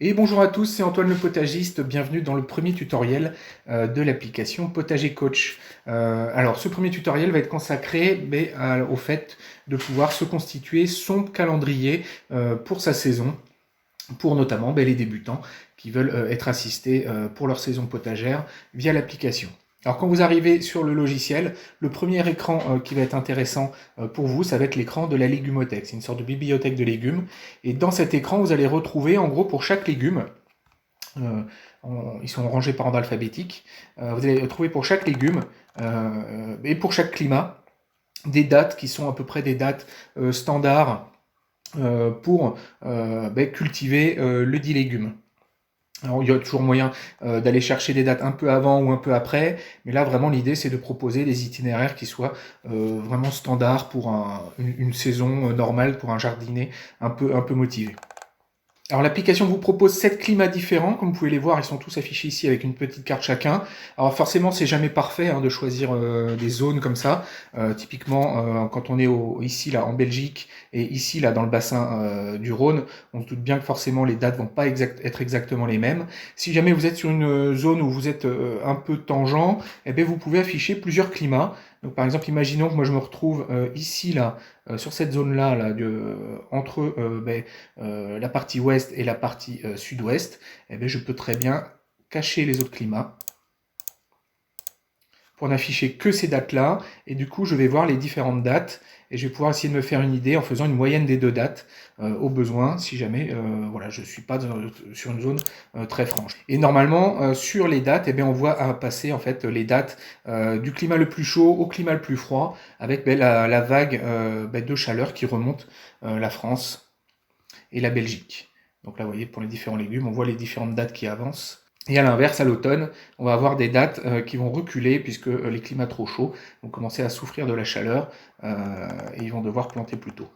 Et bonjour à tous, c'est Antoine le potagiste, bienvenue dans le premier tutoriel de l'application Potager Coach. Alors ce premier tutoriel va être consacré au fait de pouvoir se constituer son calendrier pour sa saison, pour notamment les débutants qui veulent être assistés pour leur saison potagère via l'application. Alors quand vous arrivez sur le logiciel, le premier écran qui va être intéressant pour vous, ça va être l'écran de la légumothèque. C'est une sorte de bibliothèque de légumes. Et dans cet écran, vous allez retrouver en gros pour chaque légume, euh, ils sont rangés par ordre alphabétique, vous allez trouver pour chaque légume et pour chaque climat des dates qui sont à peu près des dates standards pour cultiver le dit légume. Alors il y a toujours moyen d'aller chercher des dates un peu avant ou un peu après, mais là vraiment l'idée c'est de proposer des itinéraires qui soient vraiment standards pour une saison normale pour un jardinier un peu motivé. Alors l'application vous propose 7 climats différents, comme vous pouvez les voir, ils sont tous affichés ici avec une petite carte chacun. Alors forcément c'est jamais parfait de choisir des zones comme ça. Typiquement quand on est ici là en Belgique et ici là dans le bassin du Rhône, on se doute bien que forcément les dates vont pas être exactement les mêmes. Si jamais vous êtes sur une zone où vous êtes un peu tangent, eh bien, vous pouvez afficher plusieurs climats. Donc par exemple imaginons que moi je me retrouve ici là sur cette zone-là, entre la partie ouest et la partie sud-ouest, eh bien, je peux très bien cacher les autres climats pour n'afficher que ces dates-là. Et du coup, je vais voir les différentes dates et je vais pouvoir essayer de me faire une idée en faisant une moyenne des deux dates au besoin, si jamais voilà, je ne suis pas sur une zone très franche. Et normalement, sur les dates, eh bien, on voit passer en fait les dates du climat le plus chaud au climat le plus froid, avec la vague de chaleur qui remonte la France et la Belgique. Donc là, vous voyez, pour les différents légumes, on voit les différentes dates qui avancent. Et à l'inverse, à l'automne, on va avoir des dates qui vont reculer puisque les climats trop chauds vont commencer à souffrir de la chaleur et ils vont devoir planter plus tôt.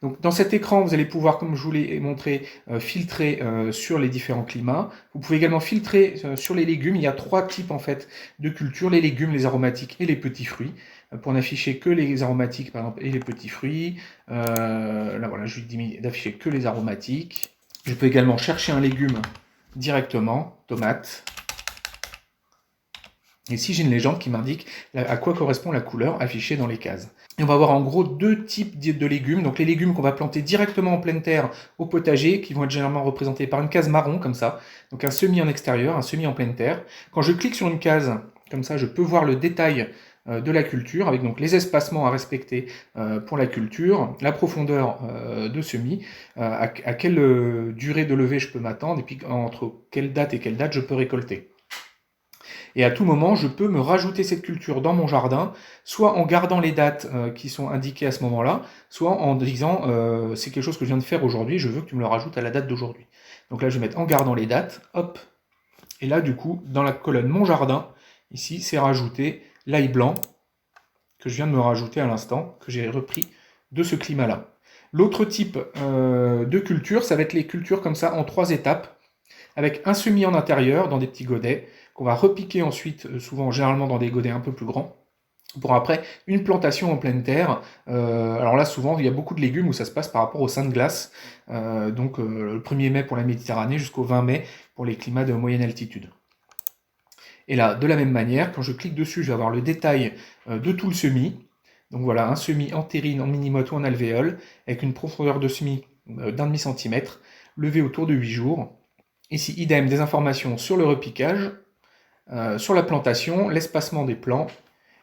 Donc dans cet écran, vous allez pouvoir, comme je vous l'ai montré, filtrer sur les différents climats. Vous pouvez également filtrer sur les légumes. Il y a 3 types en fait de cultures, les légumes, les aromatiques et les petits fruits. Pour n'afficher que les aromatiques par exemple et les petits fruits. Là voilà, je lui dis d'afficher que les aromatiques. Je peux également chercher un légume directement, tomate. Et ici, j'ai une légende qui m'indique à quoi correspond la couleur affichée dans les cases. Et on va avoir en gros 2 types de légumes. Donc les légumes qu'on va planter directement en pleine terre au potager, qui vont être généralement représentés par une case marron comme ça. Donc un semis en extérieur, un semis en pleine terre. Quand je clique sur une case comme ça, je peux voir le détail de la culture, avec donc les espacements à respecter pour la culture, la profondeur de semis, à quelle durée de levée je peux m'attendre, et puis entre quelle date et quelle date je peux récolter. Et à tout moment, je peux me rajouter cette culture dans mon jardin, soit en gardant les dates qui sont indiquées à ce moment-là, soit en disant c'est quelque chose que je viens de faire aujourd'hui, je veux que tu me le rajoutes à la date d'aujourd'hui. Donc là, je vais mettre en gardant les dates, hop, et là, du coup, dans la colonne Mon jardin, ici, c'est rajouté l'ail blanc que je viens de me rajouter à l'instant, que j'ai repris de ce climat-là. L'autre type de culture, ça va être les cultures comme ça en 3 étapes, avec un semis en intérieur dans des petits godets, qu'on va repiquer ensuite, souvent généralement dans des godets un peu plus grands, pour après une plantation en pleine terre. Alors là, souvent, il y a beaucoup de légumes où ça se passe par rapport au sein de glace, donc le 1er mai pour la Méditerranée jusqu'au 20 mai pour les climats de moyenne altitude. Et là, de la même manière, quand je clique dessus, je vais avoir le détail de tout le semis. Donc voilà, un semis en terrine, en minimote ou en alvéole, avec une profondeur de semis d'1,5 cm, levé autour de 8 jours. Ici, idem, des informations sur le repiquage, sur la plantation, l'espacement des plants,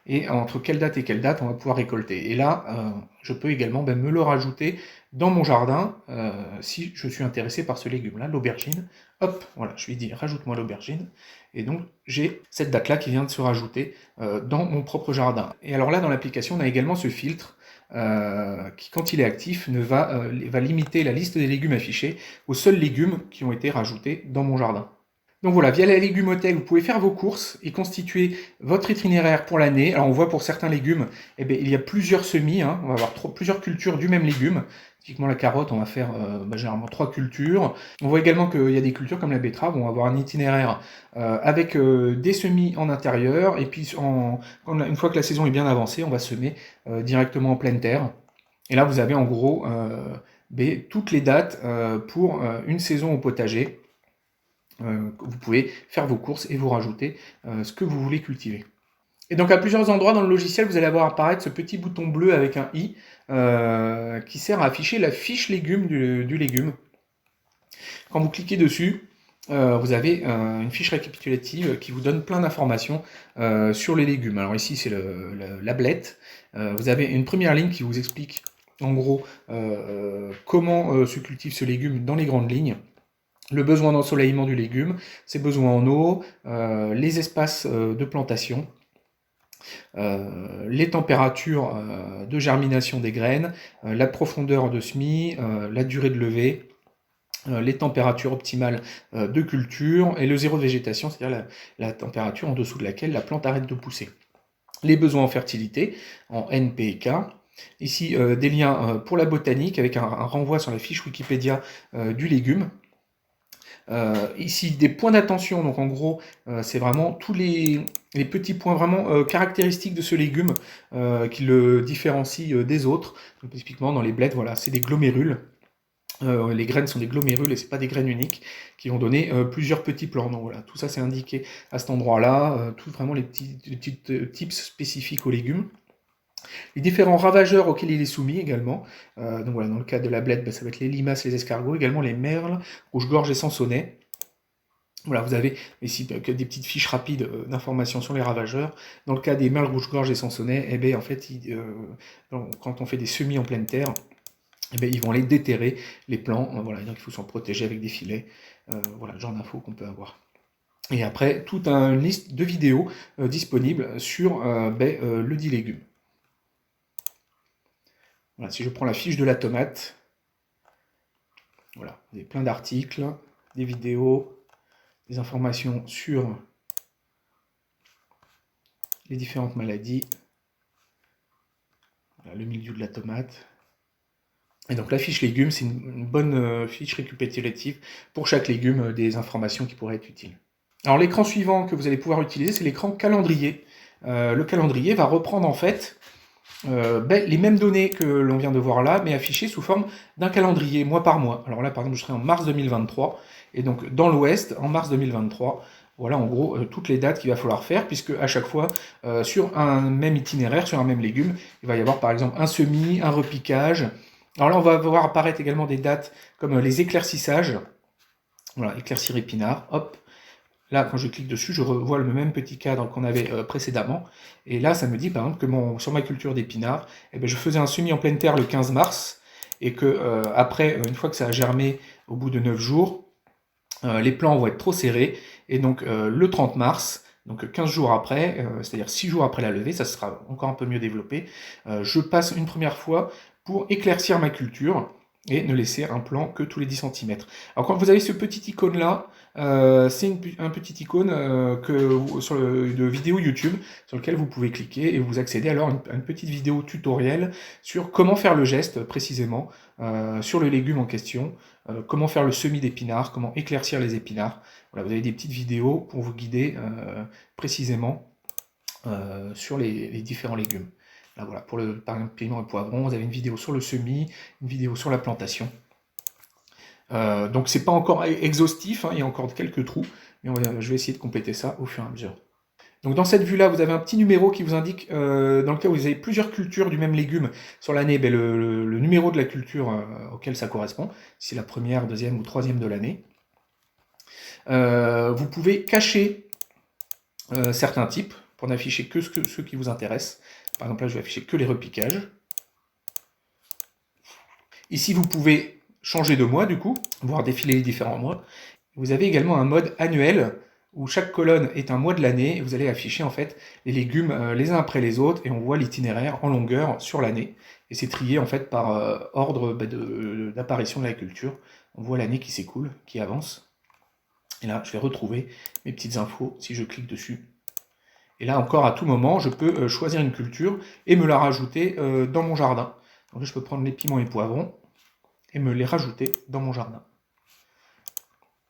et entre quelle date et quelle date on va pouvoir récolter. Et là, je peux également me le rajouter dans mon jardin si je suis intéressé par ce légume-là, l'aubergine. Hop, voilà, je lui dis rajoute-moi l'aubergine. Et donc j'ai cette date-là qui vient de se rajouter dans mon propre jardin. Et alors là, dans l'application, on a également ce filtre qui, quand il est actif, va limiter la liste des légumes affichés aux seuls légumes qui ont été rajoutés dans mon jardin. Donc voilà, via la légumothèque, vous pouvez faire vos courses et constituer votre itinéraire pour l'année. Alors on voit pour certains légumes, il y a plusieurs semis, on va avoir plusieurs cultures du même légume. Typiquement la carotte, on va faire généralement 3 cultures. On voit également qu'il y a des cultures comme la betterave, où on va avoir un itinéraire avec des semis en intérieur, et puis une fois que la saison est bien avancée, on va semer directement en pleine terre. Et là vous avez en gros toutes les dates pour une saison au potager. Vous pouvez faire vos courses et vous rajouter ce que vous voulez cultiver. Et donc à plusieurs endroits dans le logiciel, vous allez avoir apparaître ce petit bouton bleu avec un i qui sert à afficher la fiche légumes du légume. Quand vous cliquez dessus, vous avez une fiche récapitulative qui vous donne plein d'informations sur les légumes. Alors ici c'est l'ablette. Vous avez une première ligne qui vous explique en gros comment se cultive ce légume dans les grandes lignes. Le besoin d'ensoleillement du légume, ses besoins en eau, les espaces de plantation, les températures de germination des graines, la profondeur de semis, la durée de levée, les températures optimales de culture et le zéro de végétation, c'est-à-dire la température en dessous de laquelle la plante arrête de pousser. Les besoins en fertilité en N, P et K. Ici, des liens pour la botanique avec un renvoi sur la fiche Wikipédia du légume. Ici, des points d'attention, donc en gros, c'est vraiment tous les petits points vraiment caractéristiques de ce légume qui le différencient des autres. Donc, typiquement, dans les blettes, voilà, c'est des glomérules. Les graines sont des glomérules et c'est pas des graines uniques qui vont donner plusieurs petits plants. Donc voilà, tout ça c'est indiqué à cet endroit-là, tout vraiment les petits tips spécifiques aux légumes. Les différents ravageurs auxquels il est soumis également. Donc voilà, dans le cas de la blette, ça va être les limaces, les escargots, également les merles, rouge-gorge et sansonnet. Voilà, vous avez ici des petites fiches rapides d'informations sur les ravageurs. Dans le cas des merles, rouge-gorge et sansonnet, eh bien, en fait, quand on fait des semis en pleine terre, eh bien, ils vont aller déterrer les plants. Voilà, donc il faut s'en protéger avec des filets. Voilà le genre d'infos qu'on peut avoir. Et après, toute une liste de vidéos disponibles sur le dit légume. Voilà, si je prends la fiche de la tomate, voilà, vous avez plein d'articles, des vidéos, des informations sur les différentes maladies, voilà, le milieu de la tomate. Et donc la fiche légumes, c'est une bonne fiche récapitulative pour chaque légume des informations qui pourraient être utiles. Alors l'écran suivant que vous allez pouvoir utiliser, c'est l'écran calendrier. Le calendrier va reprendre en fait les mêmes données que l'on vient de voir là, mais affichées sous forme d'un calendrier mois par mois. Alors là, par exemple, je serai en mars 2023, et donc dans l'Ouest, en mars 2023, voilà en gros toutes les dates qu'il va falloir faire, puisque à chaque fois, sur un même itinéraire, sur un même légume, il va y avoir par exemple un semis, un repiquage. Alors là, on va voir apparaître également des dates comme les éclaircissages. Voilà, éclaircir épinard, hop. Là, quand je clique dessus, je revois le même petit cadre qu'on avait précédemment. Et là, ça me dit, par exemple, que sur ma culture d'épinards, je faisais un semis en pleine terre le 15 mars, et que après, une fois que ça a germé, au bout de 9 jours, les plants vont être trop serrés. Et donc, le 30 mars, donc 15 jours après, c'est-à-dire 6 jours après la levée, ça sera encore un peu mieux développé, je passe une première fois pour éclaircir ma culture et ne laisser un plan que tous les 10 cm. Alors quand vous avez ce petit icône-là, c'est un petit icône de vidéo YouTube sur lequel vous pouvez cliquer et vous accédez alors à une petite vidéo tutoriel sur comment faire le geste précisément sur le légume en question, comment faire le semis d'épinards, comment éclaircir les épinards. Voilà, vous avez des petites vidéos pour vous guider précisément sur les différents légumes. Là, voilà, par exemple, piment et poivron, vous avez une vidéo sur le semis, une vidéo sur la plantation. Donc c'est pas encore exhaustif, hein, il y a encore quelques trous, mais je vais essayer de compléter ça au fur et à mesure. Donc dans cette vue-là, vous avez un petit numéro qui vous indique, dans le cas où vous avez plusieurs cultures du même légume sur l'année, le numéro de la culture auquel ça correspond, si c'est la première, deuxième ou troisième de l'année. Vous pouvez cacher certains types pour n'afficher que ceux qui vous intéressent. Par exemple, là, je vais afficher que les repiquages. Ici, vous pouvez changer de mois, du coup, voir défiler les différents mois. Vous avez également un mode annuel, où chaque colonne est un mois de l'année, et vous allez afficher en fait les légumes les uns après les autres, et on voit l'itinéraire en longueur sur l'année. Et c'est trié en fait par ordre d'apparition de la culture. On voit l'année qui s'écoule, qui avance. Et là, je vais retrouver mes petites infos si je clique dessus. Et là encore, à tout moment, je peux choisir une culture et me la rajouter dans mon jardin. Donc là, je peux prendre les piments et poivrons et me les rajouter dans mon jardin.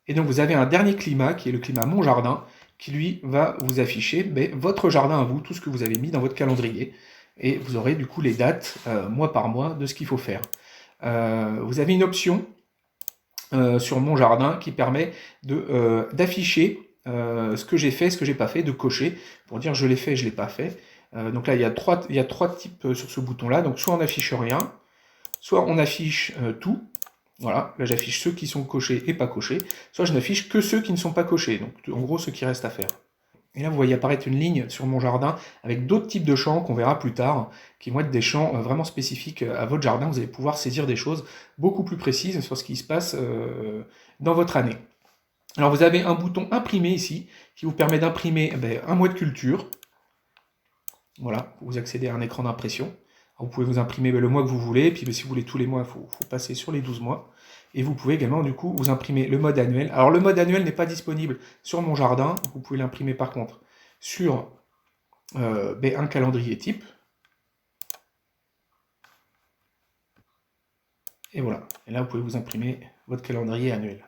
Et donc vous avez un dernier climat, qui est le climat Mon Jardin, qui lui va vous afficher votre jardin à vous, tout ce que vous avez mis dans votre calendrier. Et vous aurez du coup les dates, mois par mois, de ce qu'il faut faire. vous avez une option sur mon jardin qui permet d'afficher ce que j'ai fait, ce que j'ai pas fait, de cocher pour dire je l'ai fait, je l'ai pas fait. Donc là, il y a trois types sur ce bouton-là. Donc soit on affiche rien, soit on affiche tout. Voilà, là j'affiche ceux qui sont cochés et pas cochés, soit je n'affiche que ceux qui ne sont pas cochés, donc en gros ceux qui restent à faire. Et là vous voyez apparaître une ligne sur mon jardin avec d'autres types de champs qu'on verra plus tard, qui vont être des champs vraiment spécifiques à votre jardin. Vous allez pouvoir saisir des choses beaucoup plus précises sur ce qui se passe dans votre année. Alors vous avez un bouton imprimer ici, qui vous permet d'imprimer un mois de culture. Voilà, vous accédez à un écran d'impression. Vous pouvez vous imprimer le mois que vous voulez, puis si vous voulez tous les mois, il faut passer sur les 12 mois. Et vous pouvez également du coup vous imprimer le mode annuel. Alors le mode annuel n'est pas disponible sur mon jardin, vous pouvez l'imprimer par contre sur un calendrier type. Et voilà, et là vous pouvez vous imprimer votre calendrier annuel.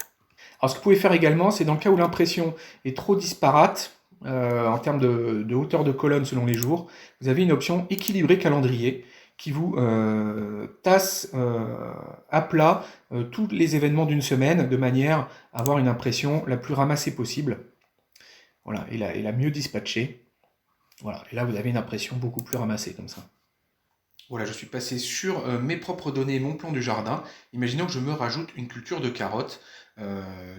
Alors ce que vous pouvez faire également, c'est dans le cas où l'impression est trop disparate, en termes de hauteur de colonne selon les jours, vous avez une option équilibrer calendrier qui vous tasse à plat tous les événements d'une semaine de manière à avoir une impression la plus ramassée possible. Voilà, et la mieux dispatchée. Voilà, et là vous avez une impression beaucoup plus ramassée comme ça. Voilà, je suis passé sur mes propres données, mon plan du jardin. Imaginons que je me rajoute une culture de carottes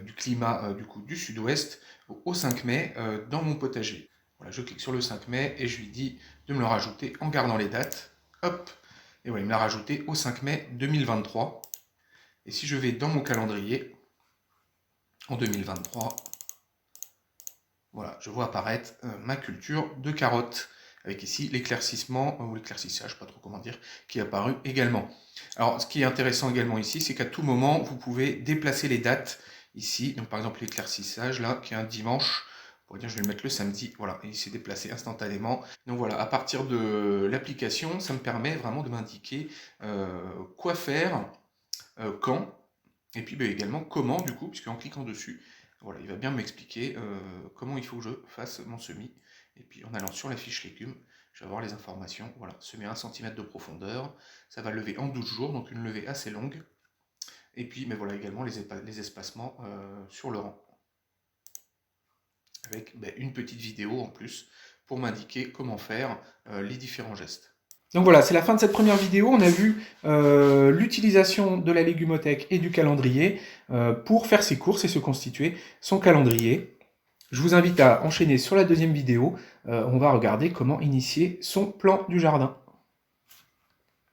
du climat du coup du sud-ouest au 5 mai dans mon potager. Voilà, je clique sur le 5 mai et je lui dis de me le rajouter en gardant les dates. Hop, et voilà, il me l'a rajouté au 5 mai 2023. Et si je vais dans mon calendrier, en 2023, voilà, je vois apparaître ma culture de carottes, avec ici l'éclaircissement, ou l'éclaircissage, pas trop comment dire, qui est apparu également. Alors, ce qui est intéressant également ici, c'est qu'à tout moment, vous pouvez déplacer les dates ici. Donc, par exemple, l'éclaircissage, là, qui est un dimanche, on pourrait dire, je vais le mettre le samedi, voilà, et il s'est déplacé instantanément. Donc voilà, à partir de l'application, ça me permet vraiment de m'indiquer quoi faire, quand, et puis également comment, du coup, puisqu'en cliquant dessus, voilà, il va bien m'expliquer comment il faut que je fasse mon semis. Et puis en allant sur la fiche légumes, je vais avoir les informations. Voilà, semer 1 cm de profondeur, ça va lever en 12 jours, donc une levée assez longue. Et puis voilà également les espacements sur le rang. Avec une petite vidéo en plus pour m'indiquer comment faire les différents gestes. Donc voilà, c'est la fin de cette première vidéo. On a vu l'utilisation de la légumothèque et du calendrier pour faire ses courses et se constituer son calendrier. Je vous invite à enchaîner sur la deuxième vidéo. On va regarder comment initier son plan du jardin.